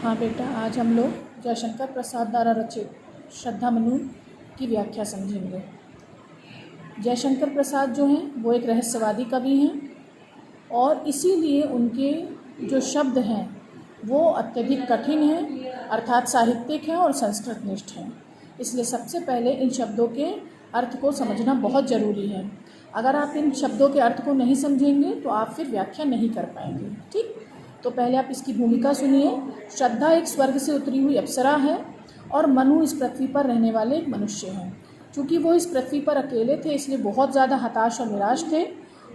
हाँ बेटा, आज हम लोग जयशंकर प्रसाद द्वारा रचित श्रद्धा मनु की व्याख्या समझेंगे। जयशंकर प्रसाद जो हैं वो एक रहस्यवादी कवि हैं और इसीलिए उनके जो शब्द हैं वो अत्यधिक कठिन हैं, अर्थात साहित्यिक हैं और संस्कृतनिष्ठ हैं। इसलिए सबसे पहले इन शब्दों के अर्थ को समझना बहुत ज़रूरी है। अगर आप इन शब्दों के अर्थ को नहीं समझेंगे तो आप फिर व्याख्या नहीं कर पाएंगे। ठीक, तो पहले आप इसकी भूमिका सुनिए। श्रद्धा एक स्वर्ग से उतरी हुई अप्सरा है और मनु इस पृथ्वी पर रहने वाले एक मनुष्य हैं। चूँकि वो इस पृथ्वी पर अकेले थे इसलिए बहुत ज़्यादा हताश और निराश थे,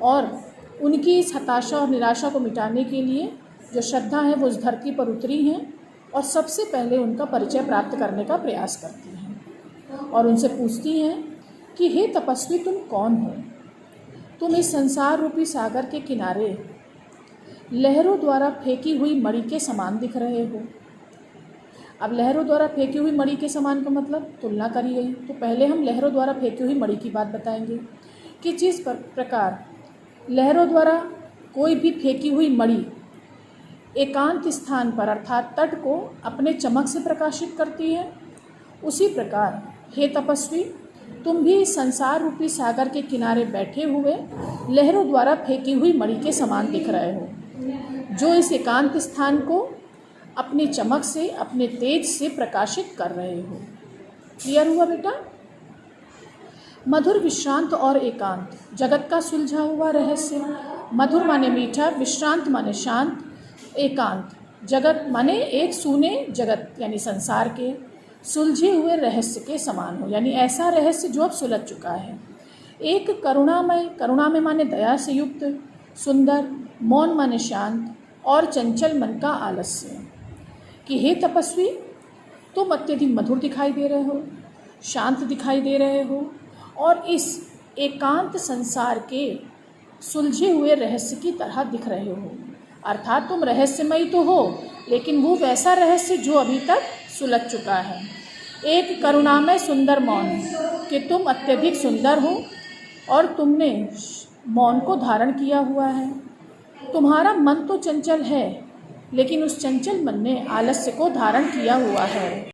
और उनकी इस हताशा और निराशा को मिटाने के लिए जो श्रद्धा है वो इस धरती पर उतरी हैं और सबसे पहले उनका परिचय प्राप्त करने का प्रयास करती हैं और उनसे पूछती हैं कि हे तपस्वी, तुम कौन हो? तुम इस संसार रूपी सागर के किनारे लहरों द्वारा फेंकी हुई मणि के समान दिख रहे हो। अब लहरों द्वारा फेंकी हुई मणि के समान का मतलब तुलना करी गई, तो पहले हम लहरों द्वारा फेंकी हुई मणि की बात बताएंगे कि जिस प्रकार लहरों द्वारा कोई भी फेंकी हुई मणि एकांत स्थान पर अर्थात तट को अपने चमक से प्रकाशित करती है, उसी प्रकार हे तपस्वी, तुम भी इस संसार रूपी सागर के किनारे बैठे हुए लहरों द्वारा फेंकी हुई मणि के समान दिख रहे हो, जो इस एकांत स्थान को अपनी चमक से, अपने तेज से प्रकाशित कर रहे हो। क्लियर हुआ बेटा? मधुर, विश्रांत और एकांत, जगत का सुलझा हुआ रहस्य। मधुर माने मीठा, विश्रांत माने शांत, एकांत जगत माने एक सूने जगत यानी संसार के सुलझे हुए रहस्य के समान हो, यानी ऐसा रहस्य जो अब सुलझ चुका है। एक करुणामय, करुणा में माने दया से युक्त, सुंदर, मौन माने शांत और चंचल मन का आलस्य। कि हे तपस्वी, तुम अत्यधिक मधुर दिखाई दे रहे हो, शांत दिखाई दे रहे हो और इस एकांत संसार के सुलझे हुए रहस्य की तरह दिख रहे हो। अर्थात तुम रहस्यमयी तो हो, लेकिन वो वैसा रहस्य जो अभी तक सुलझ चुका है। एक करुणामय सुंदर मौन, कि तुम अत्यधिक सुंदर हो और तुमने मौन को धारण किया हुआ है। तुम्हारा मन तो चंचल है, लेकिन उस चंचल मन ने आलस्य को धारण किया हुआ है।